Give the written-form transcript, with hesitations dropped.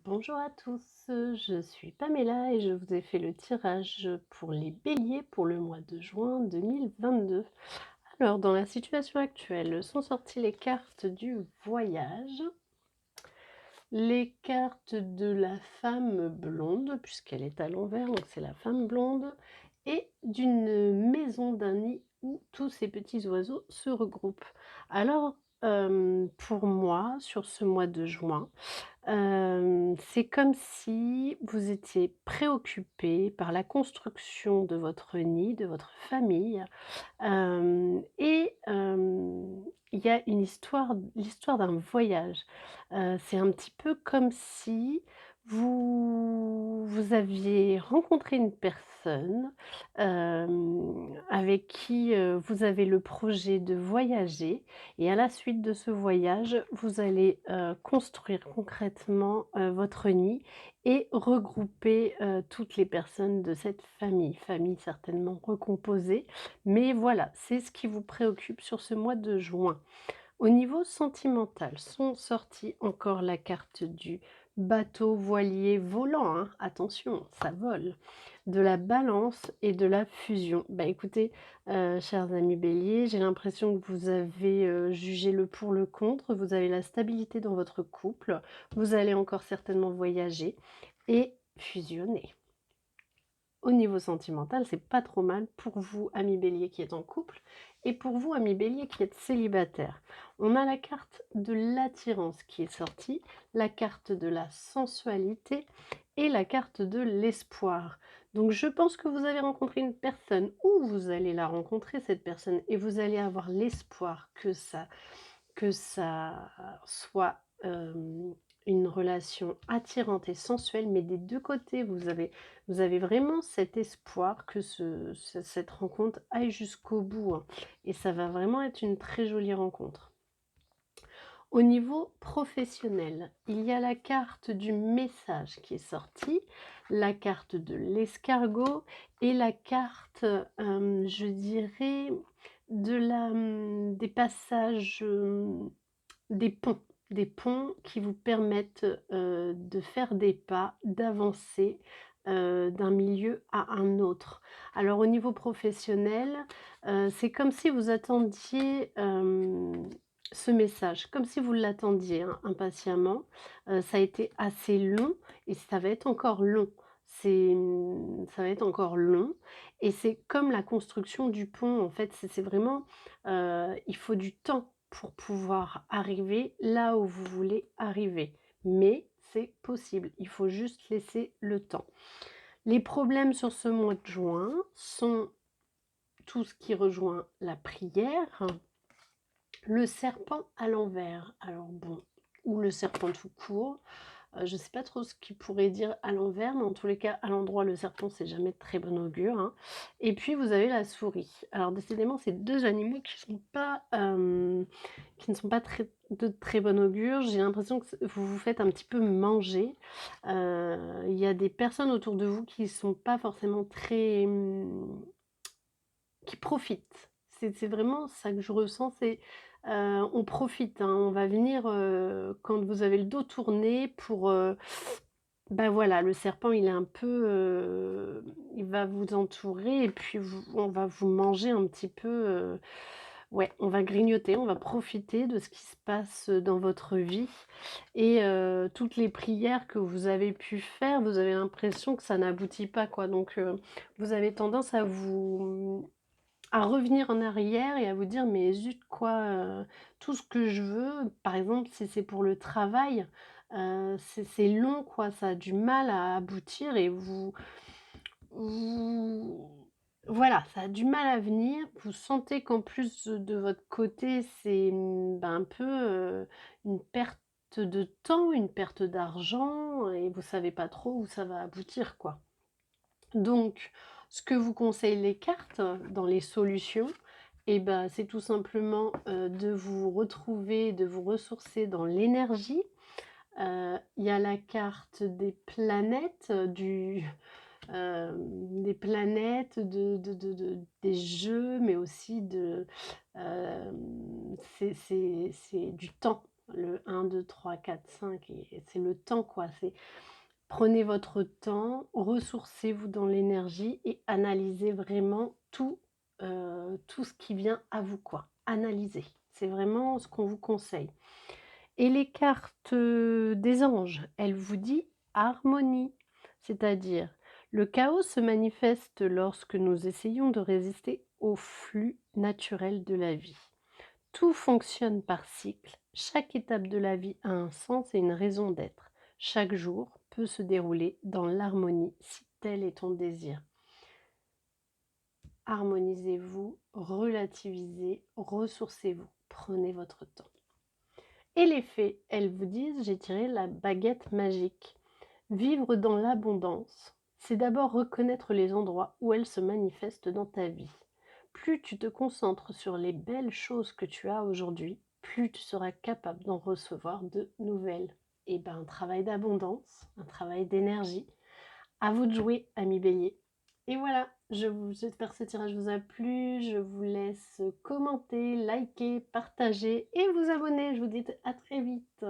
Bonjour à tous, je suis Pamela et je vous ai fait le tirage pour les béliers pour le mois de juin 2022. Alors, dans la situation actuelle, sont sorties les cartes du voyage, les cartes de la femme blonde, puisqu'elle est à l'envers, donc c'est la femme blonde, et d'une maison d'un nid où tous ces petits oiseaux se regroupent. Alors, pour moi, sur ce mois de juin, c'est comme si vous étiez préoccupé par la construction de votre nid, de votre famille, il y a une histoire l'histoire d'un voyage. C'est un petit peu comme si vous aviez rencontré une personne, avec qui, vous avez le projet de voyager et à la suite de ce voyage, vous allez, construire concrètement, votre nid et regrouper, toutes les personnes de cette famille. Famille certainement recomposée, mais voilà, c'est ce qui vous préoccupe sur ce mois de juin. Au niveau sentimental, sont sorties encore la carte du bateau voilier volant, hein, attention, ça vole, de la balance et de la fusion. Bah écoutez, chers amis béliers, j'ai l'impression que vous avez jugé le pour le contre, vous avez la stabilité dans votre couple, vous allez encore certainement voyager et fusionner. Au niveau sentimental, c'est pas trop mal pour vous, ami bélier qui êtes en couple, et pour vous, ami bélier qui êtes célibataire. On a la carte de l'attirance qui est sortie, la carte de la sensualité et la carte de l'espoir. Donc je pense que vous avez rencontré une personne ou vous allez la rencontrer, cette personne, et vous allez avoir l'espoir que ça soit, une relation attirante et sensuelle, mais des 2 côtés. Vous avez vraiment cet espoir que cette rencontre aille jusqu'au bout, hein, et ça va vraiment être une très jolie rencontre. Au niveau professionnel, il y a la carte du message qui est sortie, la carte de l'escargot et la carte, je dirais des passages, des ponts. Des ponts qui vous permettent, de faire des pas, d'avancer, d'un milieu à un autre. Alors au niveau professionnel, c'est comme si vous attendiez, ce message, comme si vous l'attendiez, hein, impatiemment. Ça a été assez long et ça va être encore long. Ça va être encore long et c'est comme la construction du pont, en fait, c'est vraiment, il faut du temps pour pouvoir arriver là où vous voulez arriver. Mais c'est possible, il faut juste laisser le temps. Les problèmes sur ce mois de juin sont tout ce qui rejoint la prière, le serpent à l'envers, alors bon, ou le serpent tout court, je ne sais pas trop ce qu'il pourrait dire à l'envers, mais en tous les cas, à l'endroit, le serpent, c'est jamais de très bon augure, hein. Et puis vous avez la souris. Alors décidément, c'est 2 animaux qui ne sont pas de très bon augure. J'ai l'impression que vous vous faites un petit peu manger. Il y a des personnes autour de vous qui sont pas forcément très, qui profitent. C'est vraiment ça que je ressens, on profite, hein. On va venir, quand vous avez le dos tourné pour, bah, voilà, le serpent il est un peu, il va vous entourer et puis on va vous manger un petit peu, ouais, on va grignoter, on va profiter de ce qui se passe, dans votre vie et toutes les prières que vous avez pu faire, vous avez l'impression que ça n'aboutit pas, quoi. Donc vous avez tendance à revenir en arrière et à vous dire: «Mais zut quoi, tout ce que je veux», par exemple, si c'est pour le travail, c'est long quoi, ça a du mal à aboutir et vous voilà, ça a du mal à venir. Vous sentez qu'en plus, de votre côté, c'est, un peu, une perte de temps, une perte d'argent et vous savez pas trop où ça va aboutir, quoi. Donc, ce que vous conseillent les cartes dans les solutions, et ben, c'est tout simplement, de vous retrouver, de vous ressourcer dans l'énergie. Il y a la carte des planètes, des planètes, des jeux, mais aussi c'est du temps. Le 1, 2, 3, 4, 5 et c'est le temps, quoi. C'est prenez votre temps, ressourcez-vous dans l'énergie et analysez vraiment tout ce qui vient à vous, quoi. Analysez. C'est vraiment ce qu'on vous conseille. Et les cartes, des anges, elles vous dit harmonie, c'est-à-dire le chaos se manifeste lorsque nous essayons de résister au flux naturel de la vie. Tout fonctionne par cycle, chaque étape de la vie a un sens et une raison d'être. Chaque jour peut se dérouler dans l'harmonie si tel est ton désir. Harmonisez-vous, relativisez, ressourcez-vous, prenez votre temps. Et les fées, elles vous disent, j'ai tiré la baguette magique. Vivre dans l'abondance, c'est d'abord reconnaître les endroits où elle se manifeste dans ta vie. Plus tu te concentres sur les belles choses que tu as aujourd'hui, plus tu seras capable d'en recevoir de nouvelles. Et ben, un travail d'abondance, un travail d'énergie. À vous de jouer, ami bélier. Et voilà, j'espère que ce tirage vous a plu. Je vous laisse commenter, liker, partager et vous abonner. Je vous dis à très vite.